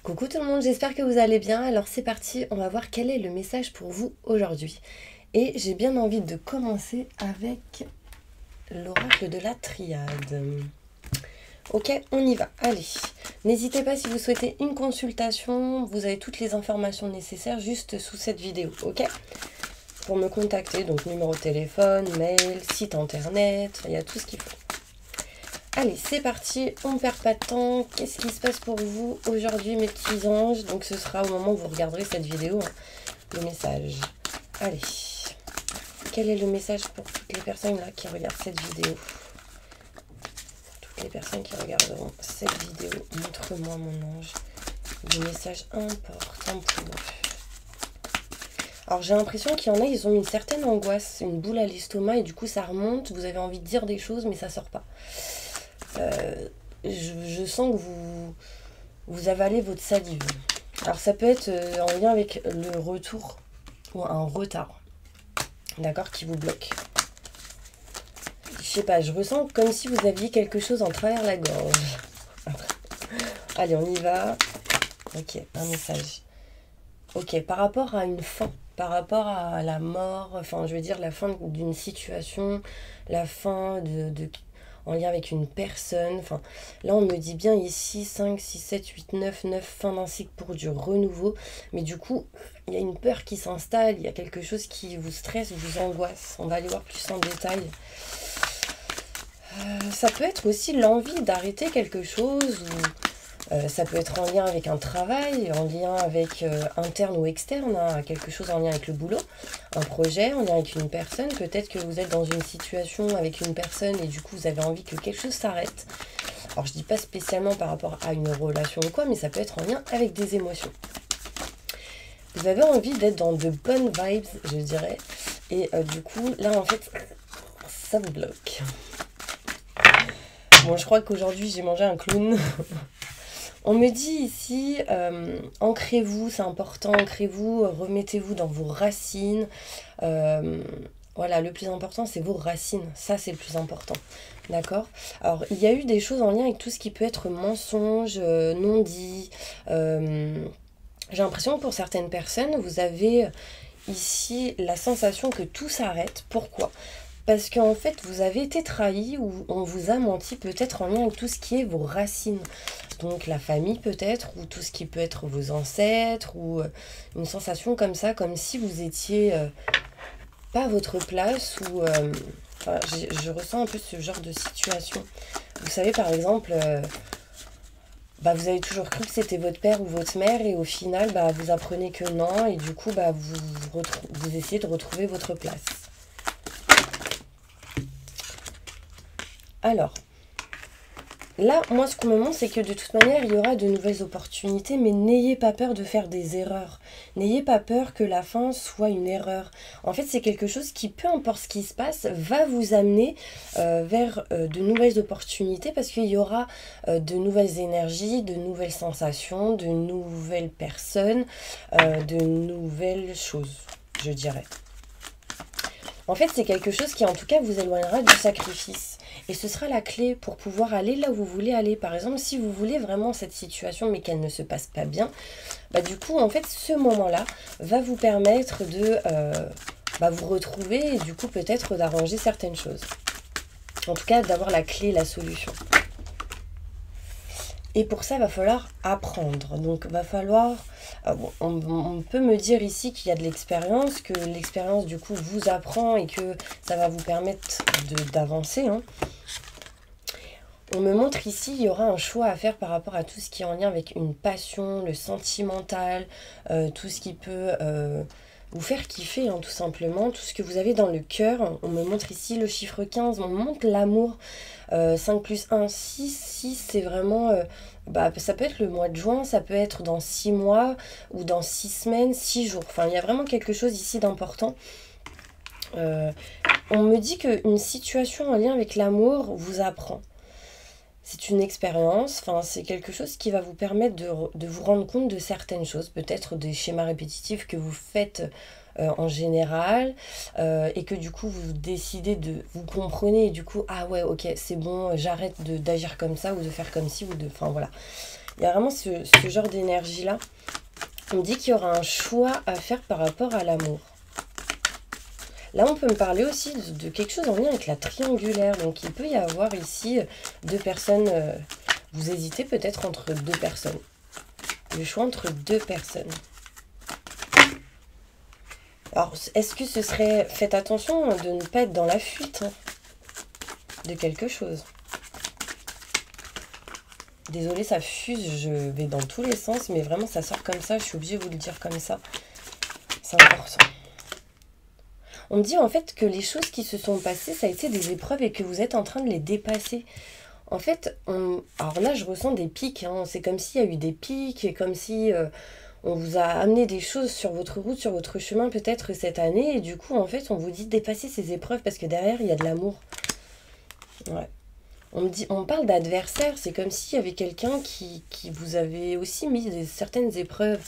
Coucou tout le monde, j'espère que vous allez bien. Alors c'est parti, on va voir quel est le message pour vous aujourd'hui. Et j'ai bien envie de commencer avec l'oracle de la triade. Ok, on y va. Allez, n'hésitez pas si vous souhaitez une consultation, vous avez toutes les informations nécessaires juste sous cette vidéo, ok? Pour me contacter, donc numéro de téléphone, mail, site internet, il y a tout ce qu'il faut. Allez, c'est parti, on ne perd pas de temps. Qu'est-ce qui se passe pour vous aujourd'hui, mes petits anges? Donc ce sera au moment où vous regarderez cette vidéo, hein, le message. Allez, quel est le message pour toutes les personnes là qui regardent cette vidéo? Toutes les personnes qui regarderont cette vidéo, montre-moi mon ange, des messages importants pour eux. Alors j'ai l'impression qu'il y en a, ils ont une certaine angoisse, une boule à l'estomac et du coup ça remonte, vous avez envie de dire des choses mais ça sort pas. Je sens que vous avalez votre salive. Alors ça peut être en lien avec le retour ou un retard, d'accord, qui vous bloque. Je sais pas, je ressens comme si vous aviez quelque chose en travers la gorge. Allez, on y va. Ok, un message. Ok, par rapport à une fin, par rapport à la mort, enfin je veux dire la fin d'une situation, la fin en lien avec une personne. Enfin, là, on me dit bien ici 5, 6, 7, 8, 9, 9, fin d'un cycle pour du renouveau. Mais du coup, il y a une peur qui s'installe, il y a quelque chose qui vous stresse, vous angoisse. On va aller voir plus en détail. Ça peut être aussi l'envie d'arrêter quelque chose ou... ça peut être en lien avec un travail, en lien avec interne ou externe, hein, quelque chose en lien avec le boulot, un projet, en lien avec une personne. Peut-être que vous êtes dans une situation avec une personne et du coup vous avez envie que quelque chose s'arrête. Alors je dis pas spécialement par rapport à une relation ou quoi, mais ça peut être en lien avec des émotions. Vous avez envie d'être dans de bonnes vibes, je dirais. Et du coup, là en fait, ça vous bloque. Bon, je crois qu'aujourd'hui j'ai mangé un clown. On me dit ici, ancrez-vous, c'est important, ancrez-vous, remettez-vous dans vos racines. Voilà, le plus important, c'est vos racines. Ça, c'est le plus important. D'accord? Alors, il y a eu des choses en lien avec tout ce qui peut être mensonge, non-dit. J'ai l'impression que pour certaines personnes, vous avez ici la sensation que tout s'arrête. Pourquoi? Parce qu'en fait, vous avez été trahi ou on vous a menti peut-être en lien avec tout ce qui est vos racines. Donc la famille peut-être, ou tout ce qui peut être vos ancêtres, ou une sensation comme ça, comme si vous étiez pas à votre place, ou... enfin, je ressens un peu ce genre de situation. Vous savez, par exemple, vous avez toujours cru que c'était votre père ou votre mère, et au final, vous apprenez que non, et du coup, vous essayez de retrouver votre place. Alors, là, moi, ce qu'on me montre, c'est que de toute manière, il y aura de nouvelles opportunités, mais n'ayez pas peur de faire des erreurs. N'ayez pas peur que la fin soit une erreur. En fait, c'est quelque chose qui, peu importe ce qui se passe, va vous amener vers de nouvelles opportunités, parce qu'il y aura de nouvelles énergies, de nouvelles sensations, de nouvelles personnes, de nouvelles choses, je dirais. En fait, c'est quelque chose qui, en tout cas, vous éloignera du sacrifice. Et ce sera la clé pour pouvoir aller là où vous voulez aller. Par exemple, si vous voulez vraiment cette situation, mais qu'elle ne se passe pas bien, du coup, en fait, ce moment-là va vous permettre de vous retrouver et du coup, peut-être d'arranger certaines choses. En tout cas, d'avoir la clé, la solution. Et pour ça, il va falloir apprendre. Donc, il va falloir... on peut me dire ici qu'il y a de l'expérience, que l'expérience, du coup, vous apprend et que ça va vous permettre d'avancer. Hein. On me montre ici, il y aura un choix à faire par rapport à tout ce qui est en lien avec une passion, le sentimental, tout ce qui peut... vous faire kiffer, hein, tout simplement, tout ce que vous avez dans le cœur. On me montre ici le chiffre 15, on me montre l'amour. 5 plus 1, 6, 6 c'est vraiment, ça peut être le mois de juin, ça peut être dans 6 mois ou dans 6 semaines, 6 jours. Enfin, il y a vraiment quelque chose ici d'important. On me dit qu'une situation en lien avec l'amour vous apprend. C'est une expérience, c'est quelque chose qui va vous permettre de vous rendre compte de certaines choses, peut-être des schémas répétitifs que vous faites en général, et que du coup vous décidez vous comprenez, et du coup, ah ouais, ok, c'est bon, j'arrête d'agir comme ça, ou de faire comme ci, ou de... Enfin voilà. Il y a vraiment ce genre d'énergie-là. On me dit qu'il y aura un choix à faire par rapport à l'amour. Là, on peut me parler aussi de quelque chose en lien avec la triangulaire. Donc, il peut y avoir ici deux personnes. Vous hésitez peut-être entre deux personnes. Le choix entre deux personnes. Alors, est-ce que ce serait... Faites attention de ne pas être dans la fuite de quelque chose. Désolée, ça fuse, je vais dans tous les sens, mais vraiment, ça sort comme ça. Je suis obligée de vous le dire comme ça. C'est important. On me dit en fait que les choses qui se sont passées, ça a été des épreuves et que vous êtes en train de les dépasser. En fait, alors là, je ressens des pics. Hein. C'est comme s'il y a eu des pics, et comme si on vous a amené des choses sur votre route, sur votre chemin peut-être cette année. Et du coup, en fait, on vous dit de dépasser ces épreuves parce que derrière, il y a de l'amour. Ouais. On parle d'adversaire. C'est comme s'il y avait quelqu'un qui vous avait aussi mis certaines épreuves.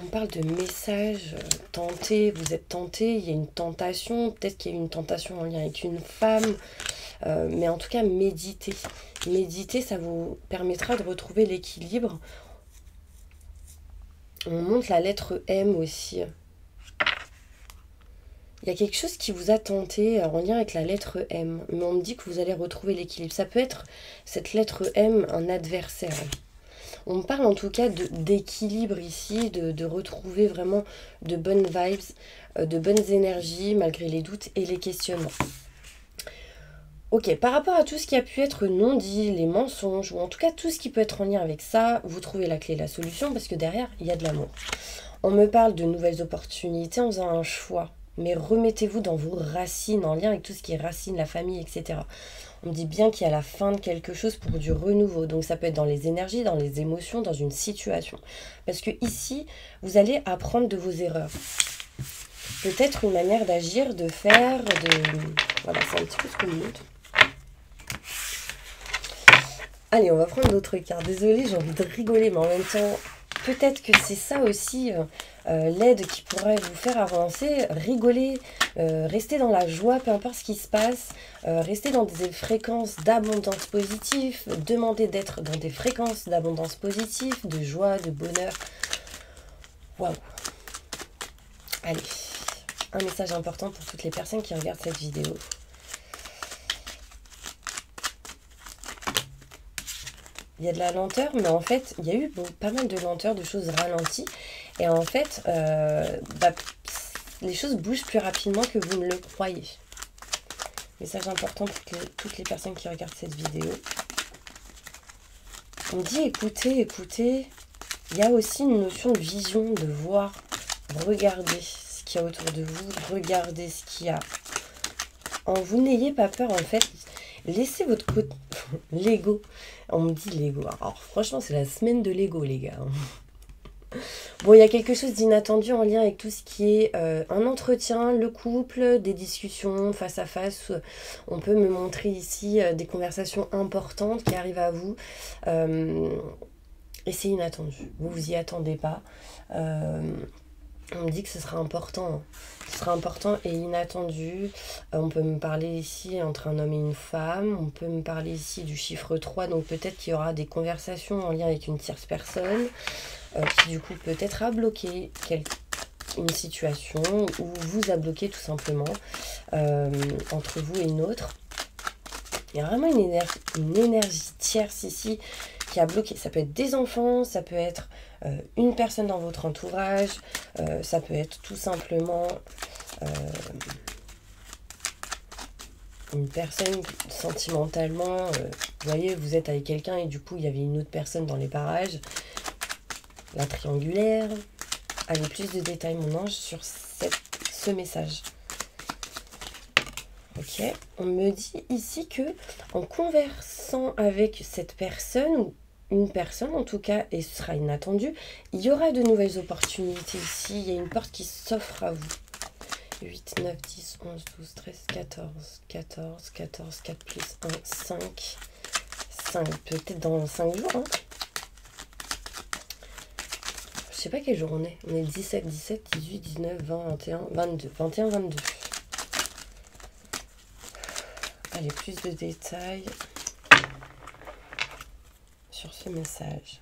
On parle de messages, tenté, vous êtes tenté, il y a une tentation, peut-être qu'il y a une tentation en lien avec une femme, mais en tout cas, méditez. Méditer, ça vous permettra de retrouver l'équilibre. On montre la lettre M aussi. Il y a quelque chose qui vous a tenté en lien avec la lettre M, mais on me dit que vous allez retrouver l'équilibre. Ça peut être, cette lettre M, un adversaire. On me parle en tout cas d'équilibre ici, de retrouver vraiment de bonnes vibes, de bonnes énergies malgré les doutes et les questionnements. Ok, par rapport à tout ce qui a pu être non dit, les mensonges, ou en tout cas tout ce qui peut être en lien avec ça, vous trouvez la clé, la solution, parce que derrière, il y a de l'amour. On me parle de nouvelles opportunités en faisant un choix, mais remettez-vous dans vos racines, en lien avec tout ce qui est racines, la famille, etc. On me dit bien qu'il y a la fin de quelque chose pour du renouveau. Donc ça peut être dans les énergies, dans les émotions, dans une situation. Parce que ici, vous allez apprendre de vos erreurs. Peut-être une manière d'agir, de faire, de... Voilà, c'est un petit peu ce qu'on me montre. Allez, on va prendre d'autres cartes. Désolée, j'ai envie de rigoler, mais en même temps, peut-être que c'est ça aussi l'aide qui pourrait vous faire avancer. Rigoler, rester dans la joie, peu importe ce qui se passe. Rester dans des fréquences d'abondance positive. Demander d'être dans des fréquences d'abondance positive, de joie, de bonheur. Waouh! Allez, un message important pour toutes les personnes qui regardent cette vidéo. Il y a de la lenteur, mais en fait, il y a eu pas mal de lenteur, de choses ralenties. Et en fait, les choses bougent plus rapidement que vous ne le croyez. Message important pour toutes les personnes qui regardent cette vidéo. On dit écoutez, écoutez. Il y a aussi une notion de vision, de voir, regarder ce qu'il y a autour de vous, regarder ce qu'il y a en vous. N'ayez pas peur, en fait. Laissez votre côté... L'ego. On me dit Lego. Alors franchement, c'est la semaine de Lego, les gars. Bon, il y a quelque chose d'inattendu en lien avec tout ce qui est un entretien, le couple, des discussions face à face. On peut me montrer ici des conversations importantes qui arrivent à vous. Et c'est inattendu. Vous vous y attendez pas. On me dit que ce sera important. Ce sera important et inattendu. On peut me parler ici entre un homme et une femme. On peut me parler ici du chiffre 3. Donc peut-être qu'il y aura des conversations en lien avec une tierce personne qui du coup peut-être a bloqué une situation ou vous a bloqué tout simplement entre vous et une autre. Il y a vraiment une énergie tierce ici qui a bloqué. Ça peut être des enfants, ça peut être une personne dans votre entourage, ça peut être tout simplement une personne sentimentalement, vous voyez, vous êtes avec quelqu'un et du coup il y avait une autre personne dans les parages. La triangulaire. Allez, plus de détails mon ange sur ce message. Ok, on me dit ici que en conversant avec cette personne, ou une personne en tout cas, et ce sera inattendu, il y aura de nouvelles opportunités ici. Il y a une porte qui s'offre à vous. 8, 9, 10, 11, 12, 13, 14, 14, 14, 4 plus 1, 5. 5, peut-être dans 5 jours. Hein. Je sais pas quel jour on est. On est le 17, 17, 18, 19, 20, 21, 22. 21, 22. Allez, plus de détails sur ce message.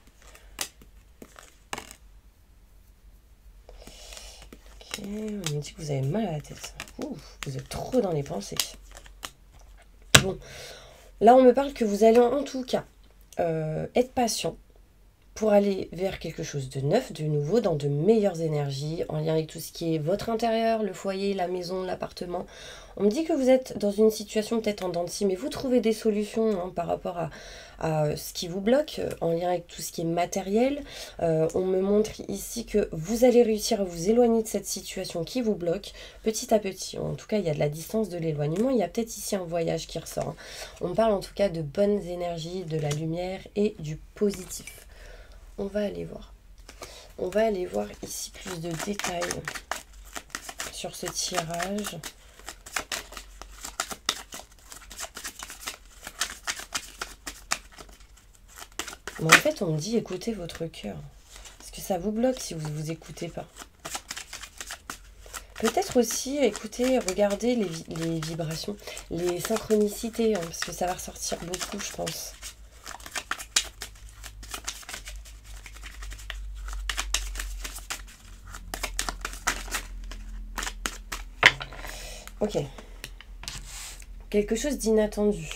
Ok, on me dit que vous avez mal à la tête. Ouh, vous êtes trop dans les pensées. Bon, là on me parle que vous allez en tout cas être patient pour aller vers quelque chose de neuf, de nouveau, dans de meilleures énergies, en lien avec tout ce qui est votre intérieur, le foyer, la maison, l'appartement. On me dit que vous êtes dans une situation peut-être en dents de scie, mais vous trouvez des solutions hein, par rapport à ce qui vous bloque, en lien avec tout ce qui est matériel. On me montre ici que vous allez réussir à vous éloigner de cette situation qui vous bloque, petit à petit. En tout cas, il y a de la distance, de l'éloignement. Il y a peut-être ici un voyage qui ressort. Hein. On parle en tout cas de bonnes énergies, de la lumière et du positif. On va aller voir. On va aller voir ici plus de détails sur ce tirage. Mais en fait, on me dit écoutez votre cœur. Parce que ça vous bloque si vous ne vous écoutez pas. Peut-être aussi, écoutez, regardez les vibrations, les synchronicités, hein, parce que ça va ressortir beaucoup, je pense. Ok. Quelque chose d'inattendu.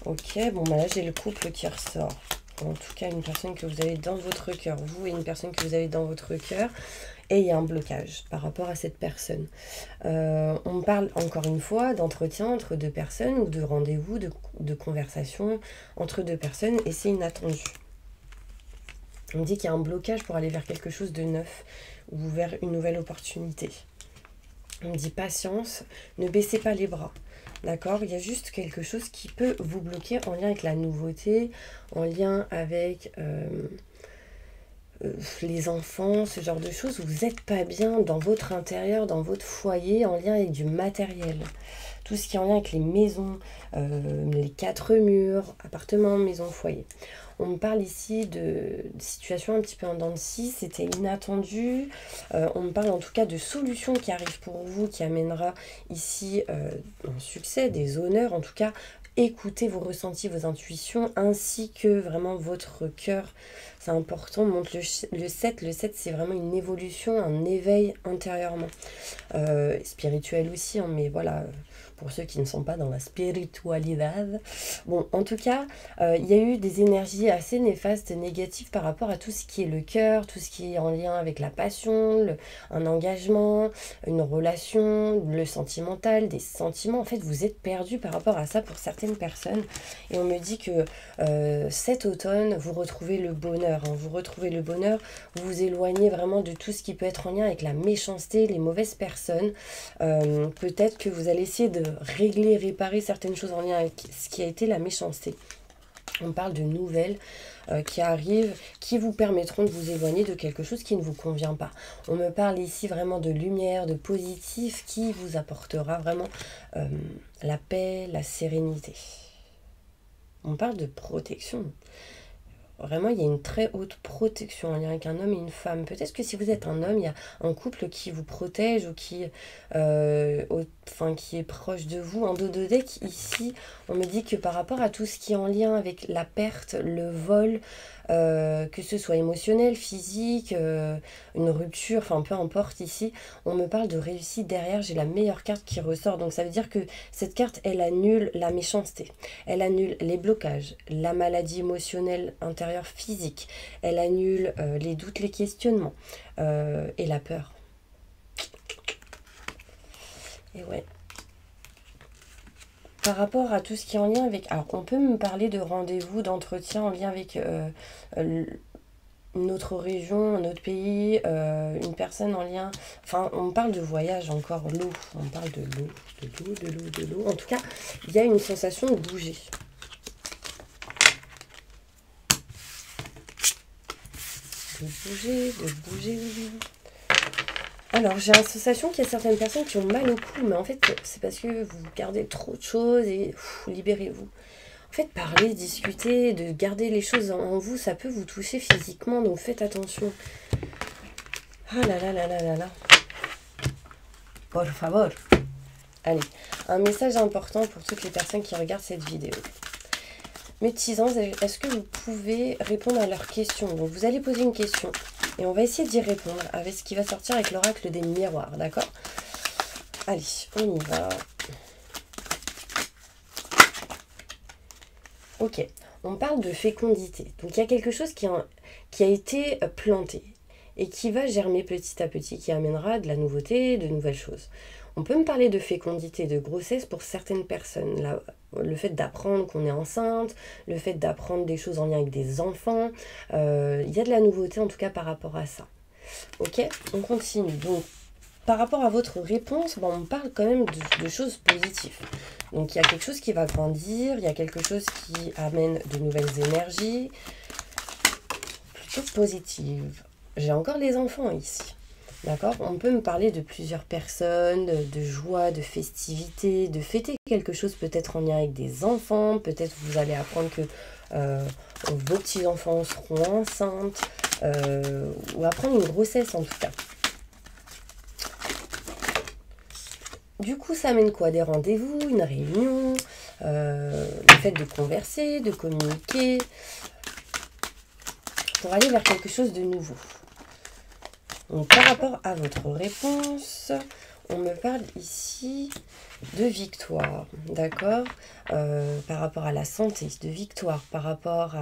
Ok, bon, bah là, j'ai le couple qui ressort. En tout cas, une personne que vous avez dans votre cœur. Vous et une personne que vous avez dans votre cœur. Et il y a un blocage par rapport à cette personne. On parle encore une fois d'entretien entre deux personnes ou de rendez-vous, de conversation entre deux personnes. Et c'est inattendu. On dit qu'il y a un blocage pour aller vers quelque chose de neuf ou vers une nouvelle opportunité. On me dit patience, ne baissez pas les bras. D'accord? Il y a juste quelque chose qui peut vous bloquer en lien avec la nouveauté, en lien avec les enfants, ce genre de choses. Vous n'êtes pas bien dans votre intérieur, dans votre foyer, en lien avec du matériel. Tout ce qui est en lien avec les maisons, les 4 murs, appartements, maisons, foyer. On me parle ici de situations un petit peu en dents de scie, c'était inattendu. On me parle en tout cas de solutions qui arrivent pour vous, qui amènera ici un succès, des honneurs. En tout cas, écoutez vos ressentis, vos intuitions, ainsi que vraiment votre cœur. C'est important, on montre le 7. Le 7, c'est vraiment une évolution, un éveil intérieurement. Spirituel aussi, hein, mais voilà... pour ceux qui ne sont pas dans la spiritualité. Bon, en tout cas, il y a eu des énergies assez néfastes, négatives par rapport à tout ce qui est le cœur, tout ce qui est en lien avec la passion, un engagement, une relation, le sentimental, des sentiments. En fait, vous êtes perdu par rapport à ça pour certaines personnes. Et on me dit que cet automne, vous retrouvez le bonheur. Hein, vous retrouvez le bonheur, vous vous éloignez vraiment de tout ce qui peut être en lien avec la méchanceté, les mauvaises personnes. Peut-être que vous allez essayer de régler, réparer certaines choses en lien avec ce qui a été la méchanceté. On parle de nouvelles qui arrivent, qui vous permettront de vous éloigner de quelque chose qui ne vous convient pas. On me parle ici vraiment de lumière, de positif, qui vous apportera vraiment la paix, la sérénité. On parle de protection. Vraiment, il y a une très haute protection en lien avec un homme et une femme. Peut-être que si vous êtes un homme, il y a un couple qui vous protège ou qui est proche de vous. En dos de deck, ici, on me dit que par rapport à tout ce qui est en lien avec la perte, le vol, que ce soit émotionnel, physique, une rupture, enfin peu importe ici, on me parle de réussite derrière. J'ai la meilleure carte qui ressort. Donc ça veut dire que cette carte, elle annule la méchanceté. Elle annule les blocages, la maladie émotionnelle intérieure physique. Elle annule les doutes, les questionnements et la peur. Et ouais. Par rapport à tout ce qui est en lien avec... Alors, on peut me parler de rendez-vous, d'entretien en lien avec une autre région, un autre pays, une personne en lien... Enfin, on parle de voyage encore, l'eau. On parle de l'eau, de l'eau. En tout cas, il y a une sensation de bouger. De bouger. Alors, j'ai la sensation qu'il y a certaines personnes qui ont mal au cou, mais en fait, c'est parce que vous gardez trop de choses et libérez-vous. En fait, parler, discuter, de garder les choses en vous, ça peut vous toucher physiquement, donc faites attention. Ah là là là là là là. Por favor. Allez, un message important pour toutes les personnes qui regardent cette vidéo. Mes petits anges, est-ce que vous pouvez répondre à leurs questions? Donc vous allez poser une question et on va essayer d'y répondre avec ce qui va sortir avec l'oracle des miroirs, d'accord? Allez, on y va. Ok, on parle de fécondité. Donc il y a quelque chose qui a été planté et qui va germer petit à petit, qui amènera de la nouveauté, de nouvelles choses. On peut me parler de fécondité, de grossesse pour certaines personnes. Là, le fait d'apprendre qu'on est enceinte, le fait d'apprendre des choses en lien avec des enfants, il y a de la nouveauté en tout cas par rapport à ça. Ok, on continue. Donc, par rapport à votre réponse, on parle quand même de choses positives. Donc, il y a quelque chose qui va grandir, il y a quelque chose qui amène de nouvelles énergies, plutôt positives. J'ai encore les enfants ici. D'accord? On peut me parler de plusieurs personnes, de joie, de festivité, de fêter quelque chose peut-être en lien avec des enfants. Peut-être vous allez apprendre que vos petits-enfants seront enceintes ou apprendre une grossesse en tout cas. Du coup, ça amène quoi? Des rendez-vous, une réunion, le fait de converser, de communiquer pour aller vers quelque chose de nouveau. Donc, par rapport à votre réponse, on me parle ici de victoire, d'accord? Par rapport à la santé, de victoire, par rapport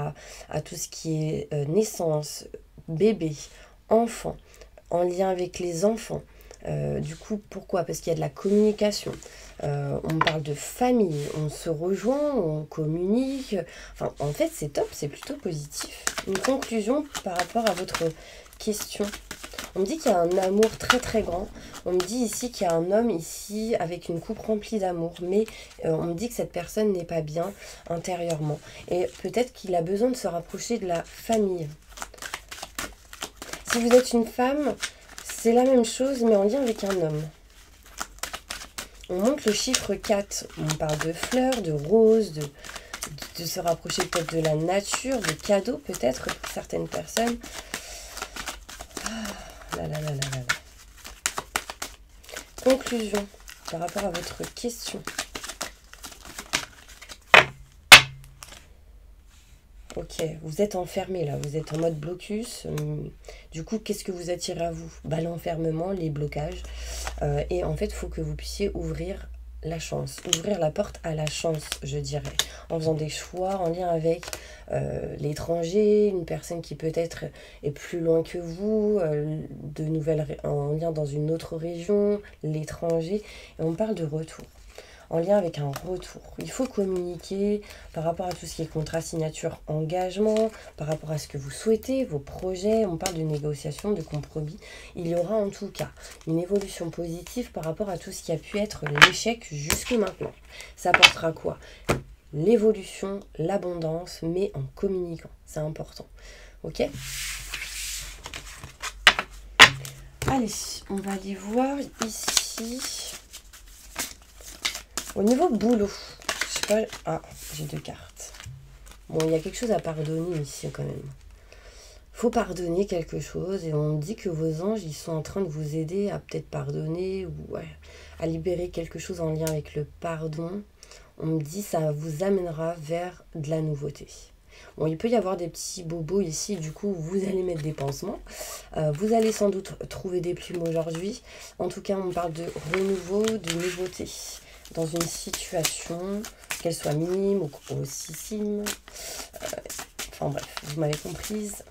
à tout ce qui est naissance, bébé, enfant, en lien avec les enfants. Du coup, pourquoi? Parce qu'il y a de la communication. On parle de famille, on se rejoint, on communique. Enfin, en fait, c'est top, c'est plutôt positif. Une conclusion par rapport à votre question. On me dit qu'il y a un amour très très grand. On me dit ici qu'il y a un homme ici avec une coupe remplie d'amour. Mais on me dit que cette personne n'est pas bien intérieurement. Et peut-être qu'il a besoin de se rapprocher de la famille. Si vous êtes une femme, c'est la même chose mais en lien avec un homme. On monte le chiffre 4. On parle de fleurs, de roses, de se rapprocher peut-être de la nature, de cadeaux peut-être pour certaines personnes. Conclusion par rapport à votre question. Ok, vous êtes enfermé là, vous êtes en mode blocus. Du coup, qu'est-ce que vous attirez à vous? L'enfermement, les blocages. Et en fait, il faut que vous puissiez ouvrir la chance, ouvrir la porte à la chance, je dirais, en faisant des choix en lien avec l'étranger, une personne qui peut-être est plus loin que vous, en lien dans une autre région, l'étranger, et on parle de retour. En lien avec un retour. Il faut communiquer par rapport à tout ce qui est contrat, signature, engagement, par rapport à ce que vous souhaitez, vos projets. On parle de négociation, de compromis. Il y aura en tout cas une évolution positive par rapport à tout ce qui a pu être l'échec jusque maintenant. Ça apportera quoi? L'évolution, l'abondance, mais en communiquant. C'est important. Ok? Allez, on va aller voir ici. Au niveau boulot, je sais pas... Ah, j'ai 2 cartes. Bon, il y a quelque chose à pardonner ici quand même. Faut pardonner quelque chose et on me dit que vos anges, ils sont en train de vous aider à peut-être pardonner ou à libérer quelque chose en lien avec le pardon. On me dit que ça vous amènera vers de la nouveauté. Bon, il peut y avoir des petits bobos ici, du coup, vous allez mettre des pansements. Vous allez sans doute trouver des plumes aujourd'hui. En tout cas, on parle de renouveau, de nouveauté. Dans une situation, qu'elle soit minime ou grossissime. Enfin bref, vous m'avez comprise.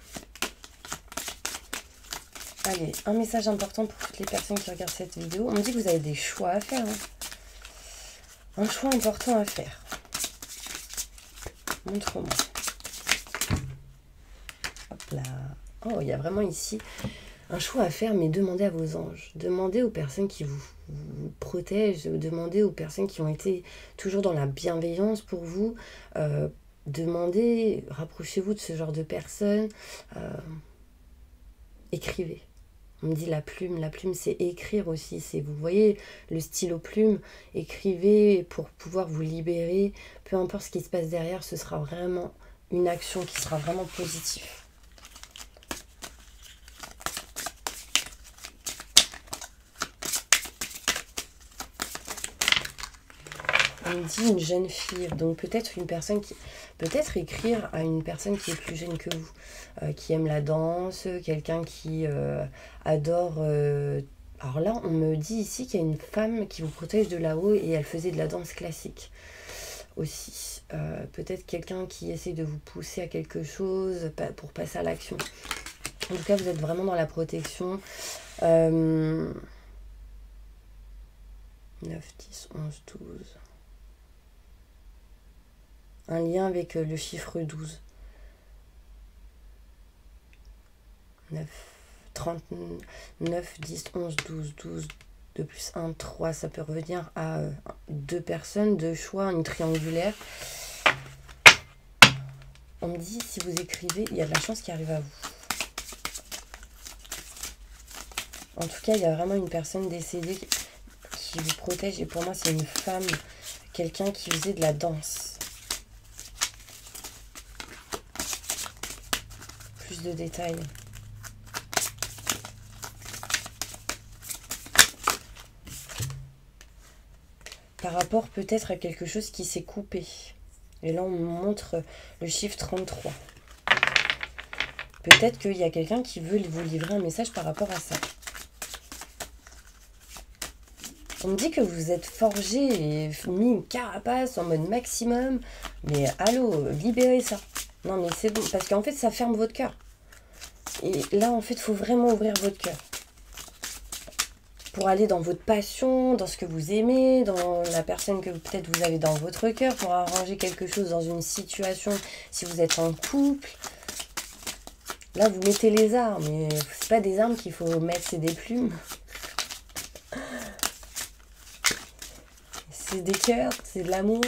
Allez, un message important pour toutes les personnes qui regardent cette vidéo. On me dit que vous avez des choix à faire. Un choix important à faire. Montre-moi. Hop là. Oh, il y a vraiment ici un choix à faire, mais demandez à vos anges. Demandez aux personnes qui vous protègent. Demandez aux personnes qui ont été toujours dans la bienveillance pour vous. Demandez, rapprochez-vous de ce genre de personnes. Écrivez. On me dit la plume c'est écrire aussi. C'est, vous voyez, le stylo plume. Écrivez pour pouvoir vous libérer. Peu importe ce qui se passe derrière, ce sera vraiment une action qui sera vraiment positive. On me dit une jeune fille, donc peut-être une personne qui... Peut-être écrire à une personne qui est plus jeune que vous, qui aime la danse, quelqu'un qui adore... Alors là, on me dit ici qu'il y a une femme qui vous protège de là-haut et elle faisait de la danse classique aussi. Peut-être quelqu'un qui essaie de vous pousser à quelque chose pour passer à l'action. En tout cas, vous êtes vraiment dans la protection. 9, 10, 11, 12. Un lien avec le chiffre 12. 9, 39, 10, 11, 12, 12. 2 plus 1, 3. Ça peut revenir à 2 personnes, 2 choix, une triangulaire. On me dit, si vous écrivez, il y a de la chance qui arrive à vous. En tout cas, il y a vraiment une personne décédée qui vous protège. Et pour moi, c'est une femme, quelqu'un qui faisait de la danse. Plus de détails. Par rapport peut-être à quelque chose qui s'est coupé. Et là, on me montre le chiffre 33. Peut-être qu'il y a quelqu'un qui veut vous livrer un message par rapport à ça. On me dit que vous êtes forgé et mis une carapace en mode maximum. Mais allô, libérez ça. Non mais c'est bon, parce qu'en fait ça ferme votre cœur. Et là en fait il faut vraiment ouvrir votre cœur. Pour aller dans votre passion, dans ce que vous aimez, dans la personne que peut-être vous avez dans votre cœur, pour arranger quelque chose dans une situation, si vous êtes en couple. Là vous mettez les armes, mais c'est pas des armes qu'il faut mettre, c'est des plumes. C'est des cœurs, c'est de l'amour.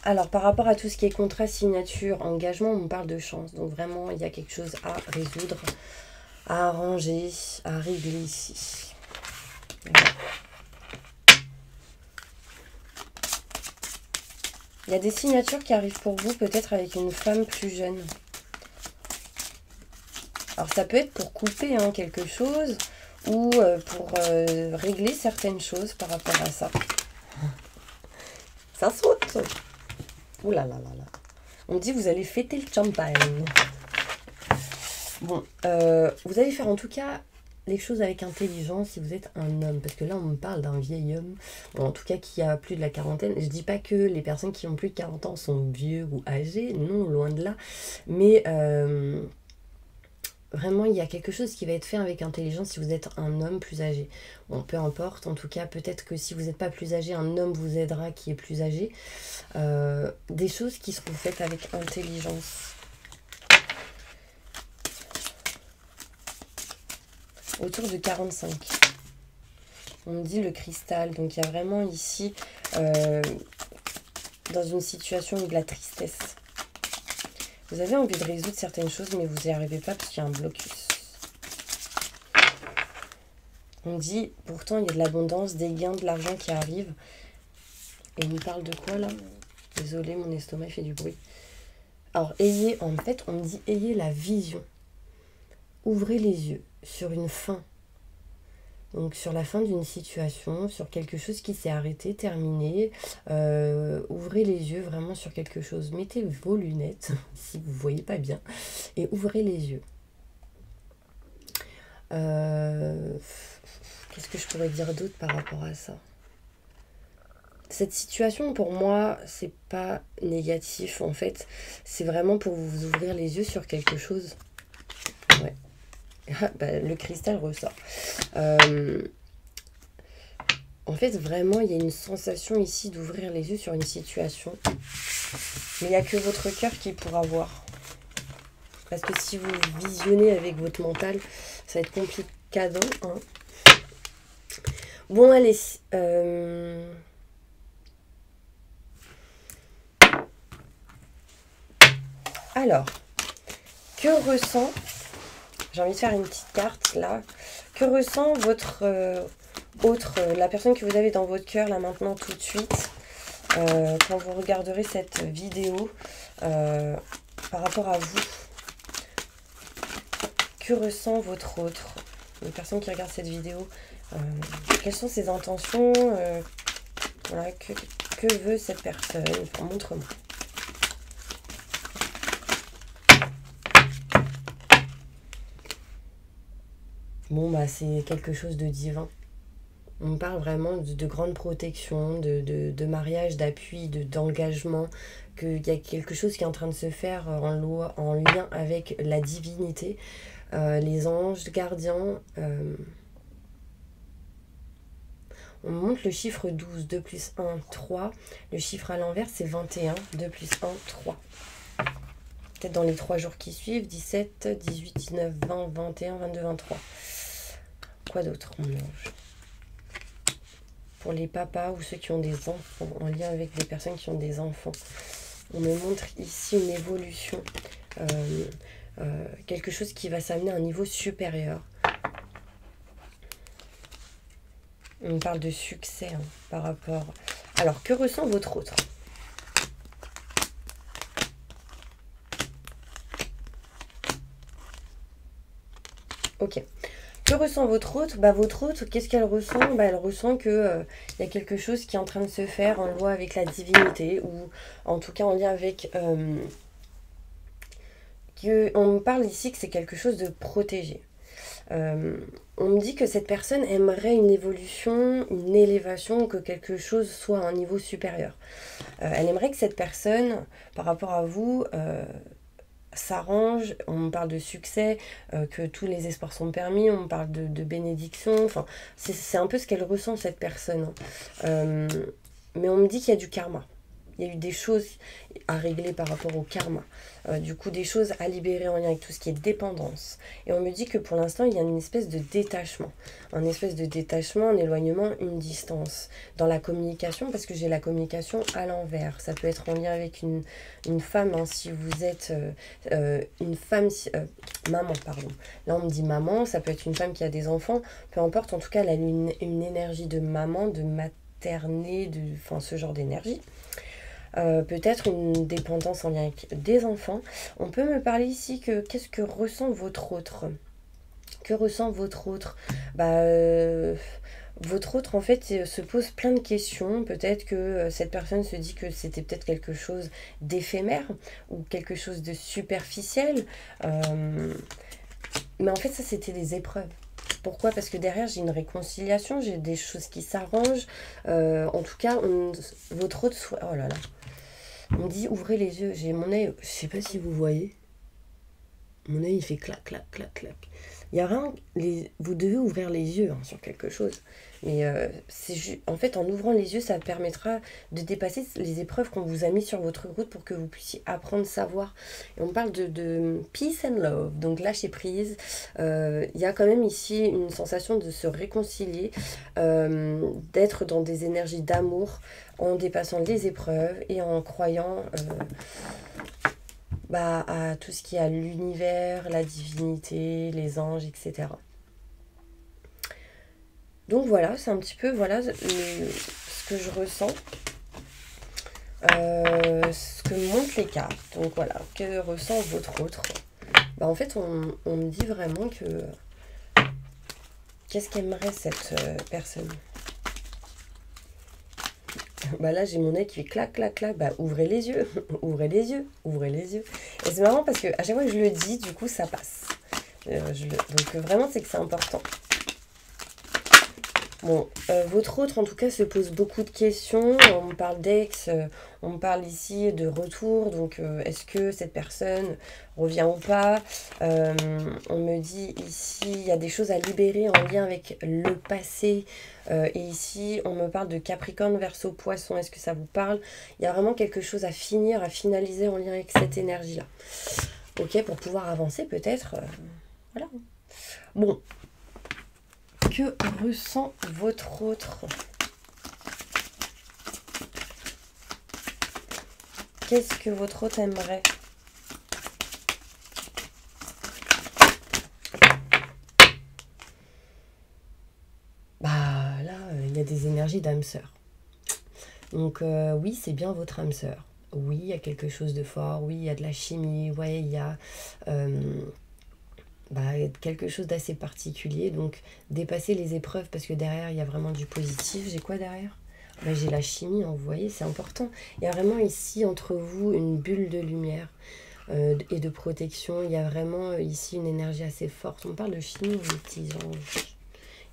Alors, par rapport à tout ce qui est contrat, signature, engagement, on parle de chance. Donc, vraiment, il y a quelque chose à résoudre, à arranger, à régler ici. Voilà. Il y a des signatures qui arrivent pour vous, peut-être avec une femme plus jeune. Alors, ça peut être pour couper quelque chose ou pour régler certaines choses par rapport à ça. Ça saute. Ouh là là là là. On me dit vous allez fêter le champagne. Bon, vous allez faire en tout cas les choses avec intelligence si vous êtes un homme. Parce que là, on me parle d'un vieil homme. Bon, en tout cas, qui a plus de la quarantaine. Je dis pas que les personnes qui ont plus de 40 ans sont vieux ou âgés. Non, loin de là. Mais... vraiment, il y a quelque chose qui va être fait avec intelligence si vous êtes un homme plus âgé. Bon, peu importe. En tout cas, peut-être que si vous n'êtes pas plus âgé, un homme vous aidera qui est plus âgé. Des choses qui seront faites avec intelligence. Autour de 45. On me dit le cristal. Donc, il y a vraiment ici, dans une situation de la tristesse. Vous avez envie de résoudre certaines choses, mais vous n'y arrivez pas parce qu'il y a un blocus. On dit, pourtant, il y a de l'abondance, des gains, de l'argent qui arrivent. Et il me parle de quoi, là? Désolée, mon estomac fait du bruit. Alors, en fait, on me dit, ayez la vision. Ouvrez les yeux sur une fin. Donc, sur la fin d'une situation, sur quelque chose qui s'est arrêté, terminé. Ouvrez les yeux vraiment sur quelque chose. Mettez vos lunettes, si vous ne voyez pas bien, et ouvrez les yeux. Qu'est-ce que je pourrais dire d'autre par rapport à ça? Cette situation, pour moi, c'est pas négatif, en fait. C'est vraiment pour vous ouvrir les yeux sur quelque chose. Ouais. Le cristal ressort. En fait, vraiment, il y a une sensation ici d'ouvrir les yeux sur une situation. Mais il n'y a que votre cœur qui pourra voir. Parce que si vous visionnez avec votre mental, ça va être compliqué. Hein. Bon, allez. Alors, que ressent... J'ai envie de faire une petite carte, là. Que ressent votre la personne que vous avez dans votre cœur, là, maintenant, tout de suite, quand vous regarderez cette vidéo par rapport à vous? Que ressent votre autre? Les personnes qui regardent cette vidéo, Quelles sont ses intentions, voilà, que veut cette personne? Enfin, montre-moi. Bon, bah, c'est quelque chose de divin. On parle vraiment de grande protection, de mariage, d'appui, d'engagement, qu'il y a quelque chose qui est en train de se faire en lien avec la divinité, les anges gardiens. On montre le chiffre 12, 2 plus 1, 3. Le chiffre à l'envers, c'est 21, 2 plus 1, 3. Peut-être dans les 3 jours qui suivent, 17, 18, 19, 20, 21, 22, 23. Quoi d'autre on mélange? Pour les papas ou ceux qui ont des enfants, en lien avec des personnes qui ont des enfants. On me montre ici une évolution, quelque chose qui va s'amener à un niveau supérieur. On parle de succès par rapport... Alors, que ressent votre autre? Ok. Que ressent votre autre? Bah, votre autre, qu'est-ce qu'elle ressent? Bah, elle ressent que y a quelque chose qui est en train de se faire en loi avec la divinité, ou en tout cas en lien avec... on me parle ici que c'est quelque chose de protégé. On me dit que cette personne aimerait une évolution, une élévation, que quelque chose soit à un niveau supérieur. Elle aimerait que cette personne, par rapport à vous, s'arrange. On me parle de succès, que tous les espoirs sont permis, on me parle de bénédiction. Enfin, c'est un peu ce qu'elle ressent, cette personne. Mais on me dit qu'il y a du karma. Il y a eu des choses à régler par rapport au karma. Du coup, des choses à libérer en lien avec tout ce qui est dépendance. Et on me dit que pour l'instant, il y a une espèce de détachement. Un espèce de détachement, un éloignement, une distance. Dans la communication, parce que j'ai la communication à l'envers. Ça peut être en lien avec une femme, hein, si vous êtes une femme... maman, pardon. Là, on me dit maman, ça peut être une femme qui a des enfants. Peu importe, en tout cas, elle a une énergie de maman, de maternée, enfin, ce genre d'énergie. Peut-être une dépendance en lien avec des enfants. On peut me parler ici que qu'est-ce que ressent votre autre? Que ressent votre autre? Votre autre, en fait, se pose plein de questions. Peut-être que cette personne se dit que c'était peut-être quelque chose d'éphémère ou quelque chose de superficiel. Mais en fait, ça, c'était des épreuves. Pourquoi? Parce que derrière, j'ai une réconciliation, j'ai des choses qui s'arrangent. En tout cas, votre autre... Oh là là. On me dit ouvrez les yeux. J'ai mon œil, je sais pas si vous voyez. Mon œil il fait clac, clac, clac, clac. Il y a rien, vous devez ouvrir les yeux sur quelque chose. Mais en fait, en ouvrant les yeux, ça permettra de dépasser les épreuves qu'on vous a mis sur votre route pour que vous puissiez apprendre, savoir. Et on parle de peace and love, donc lâcher prise. Il y a quand même ici une sensation de se réconcilier, d'être dans des énergies d'amour en dépassant les épreuves et en croyant... à tout ce qui est à l'univers, la divinité, les anges, etc. Donc voilà, c'est un petit peu ce que je ressens, ce que montrent les cartes. Donc voilà, que ressent votre autre? En fait, on me dit vraiment que qu'est-ce qu'aimerait cette personne? Là, j'ai mon nez qui fait clac, clac, clac. Ouvrez les yeux, ouvrez les yeux, ouvrez les yeux. Et c'est marrant parce que à chaque fois que je le dis, du coup, ça passe. Donc vraiment, c'est que c'est important. Bon, votre autre, en tout cas, se pose beaucoup de questions. On me parle d'ex, on me parle ici de retour. Donc, est-ce que cette personne revient ou pas? On me dit ici, il y a des choses à libérer en lien avec le passé. Et ici, on me parle de Capricorne, Verseau, Poisson. Est-ce que ça vous parle? Il y a vraiment quelque chose à finir, à finaliser en lien avec cette énergie-là. Ok, pour pouvoir avancer peut-être. Voilà. Bon. Que ressent votre autre? Qu'est-ce que votre autre aimerait? Là, il y a des énergies d'âme sœur. Donc oui, c'est bien votre âme sœur. Oui, il y a quelque chose de fort. Oui, il y a de la chimie. Ouais, il y a... quelque chose d'assez particulier. Donc dépasser les épreuves parce que derrière il y a vraiment du positif. J'ai quoi derrière? J'ai la chimie, hein, vous voyez, c'est important. Il y a vraiment ici entre vous une bulle de lumière et de protection. Il y a vraiment ici une énergie assez forte. On parle de chimie, les petits anges.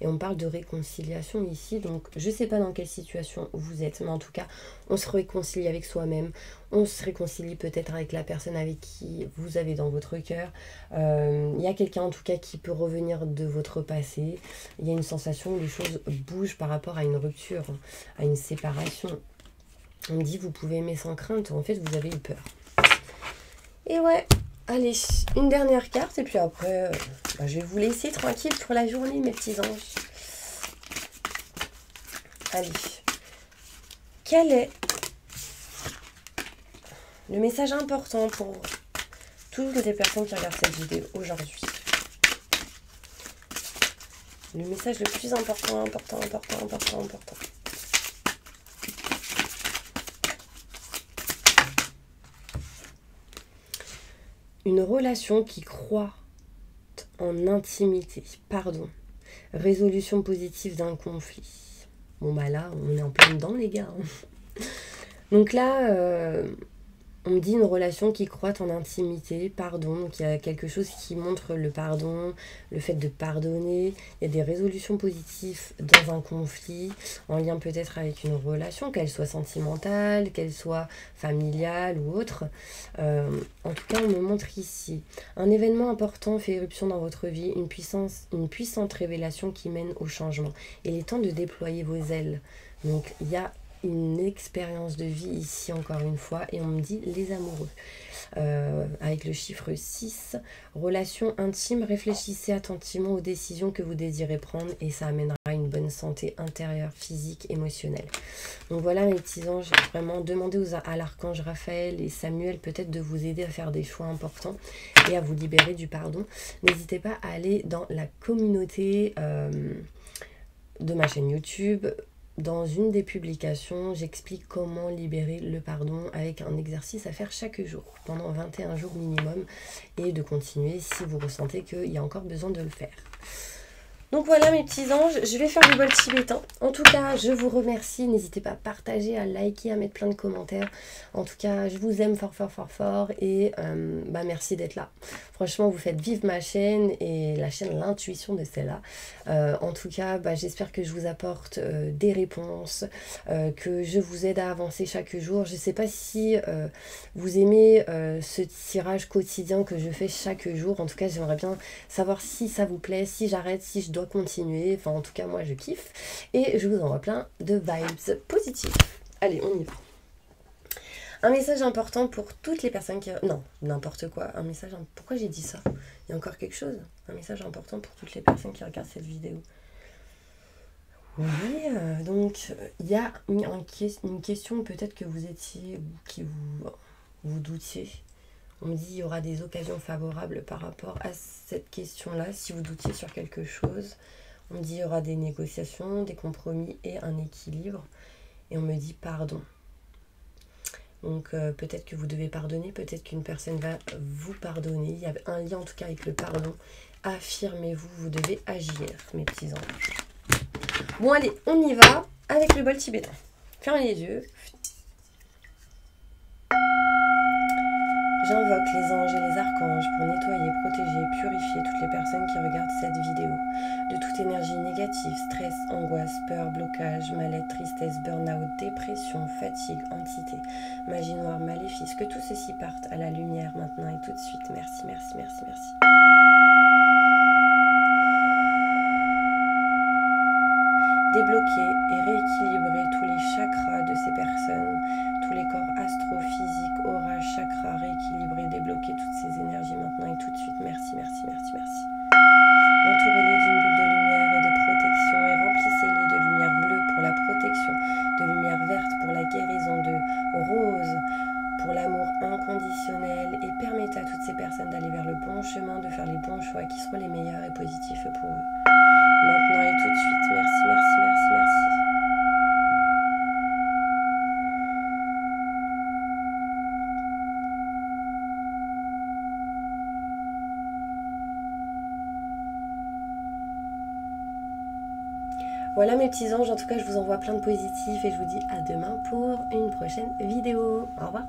Et on parle de réconciliation ici. Donc je ne sais pas dans quelle situation vous êtes, mais en tout cas, on se réconcilie avec soi-même. On se réconcilie peut-être avec la personne avec qui vous avez dans votre cœur. Il y a quelqu'un en tout cas qui peut revenir de votre passé. Il y a une sensation où les choses bougent par rapport à une rupture, à une séparation. On me dit vous pouvez aimer sans crainte. En fait, vous avez eu peur. Et ouais, allez, une dernière carte et puis après, je vais vous laisser tranquille pour la journée, mes petits anges. Allez, quel est le message important pour toutes les personnes qui regardent cette vidéo aujourd'hui? Le message le plus important. Une relation qui croît en intimité, pardon, résolution positive d'un conflit. Bon là, on est en plein dedans les gars. Donc là, on me dit une relation qui croît en intimité, pardon, donc il y a quelque chose qui montre le pardon, le fait de pardonner, il y a des résolutions positives dans un conflit, en lien peut-être avec une relation, qu'elle soit sentimentale, qu'elle soit familiale ou autre. En tout cas, on me montre ici un événement important fait éruption dans votre vie, une puissante révélation qui mène au changement. Il est temps de déployer vos ailes. Donc il y a une expérience de vie ici encore une fois et on me dit les amoureux avec le chiffre 6, relation intime, réfléchissez attentivement aux décisions que vous désirez prendre et ça amènera une bonne santé intérieure, physique, émotionnelle. Donc voilà mes petits anges, vraiment demandez à l'archange Raphaël et Samuel peut-être de vous aider à faire des choix importants et à vous libérer du pardon. N'hésitez pas à aller dans la communauté de ma chaîne YouTube. Dans une des publications, j'explique comment libérer le pardon avec un exercice à faire chaque jour, pendant 21 jours minimum, et de continuer si vous ressentez qu'il y a encore besoin de le faire. Donc voilà mes petits anges, je vais faire du bol tibétain. En tout cas, je vous remercie. N'hésitez pas à partager, à liker, à mettre plein de commentaires. En tout cas, je vous aime fort et merci d'être là. Franchement, vous faites vivre ma chaîne et la chaîne L'intuition de Stella. En tout cas, j'espère que je vous apporte des réponses, que je vous aide à avancer chaque jour. Je ne sais pas si vous aimez ce tirage quotidien que je fais chaque jour. En tout cas, j'aimerais bien savoir si ça vous plaît, si j'arrête, si je dois continuer. Enfin, en tout cas, moi, je kiffe. Et je vous envoie plein de vibes positives. Allez, on y va. Un message important pour toutes les personnes qui... Non, n'importe quoi. Un message... Pourquoi j'ai dit ça? Il y a encore quelque chose? Un message important pour toutes les personnes qui regardent cette vidéo. Oui, donc, il y a une question peut-être que vous étiez... qui vous doutiez. On me dit qu'il y aura des occasions favorables par rapport à cette question-là. Si vous doutiez sur quelque chose, on me dit qu'il y aura des négociations, des compromis et un équilibre. Et on me dit pardon. Donc peut-être que vous devez pardonner, peut-être qu'une personne va vous pardonner. Il y a un lien en tout cas avec le pardon. Affirmez-vous, vous devez agir, mes petits anges. Bon allez, on y va avec le bol tibétain. Fermez les yeux. J'invoque les anges et les archanges pour nettoyer, protéger, purifier toutes les personnes qui regardent cette vidéo de toute énergie négative, stress, angoisse, peur, blocage, mal-être, tristesse, burn-out, dépression, fatigue, entité, magie noire, maléfice. Que tout ceci parte à la lumière maintenant et tout de suite. Merci, merci, merci, merci. Débloquer et rééquilibrer tous les chakras de ces personnes, tous les corps astrophysiques, aura, chakras, rééquilibrer, débloquer toutes ces énergies maintenant et tout de suite. Merci, merci, merci, merci. Entourez-les d'une bulle de lumière et de protection et remplissez-les de lumière bleue pour la protection, de lumière verte pour la guérison, de rose pour l'amour inconditionnel et permettez à toutes ces personnes d'aller vers le bon chemin, de faire les bons choix qui seront les meilleurs et positifs pour eux. Maintenant et tout de suite. Merci, merci, merci, merci. Voilà mes petits anges, en tout cas je vous envoie plein de positifs et je vous dis à demain pour une prochaine vidéo. Au revoir.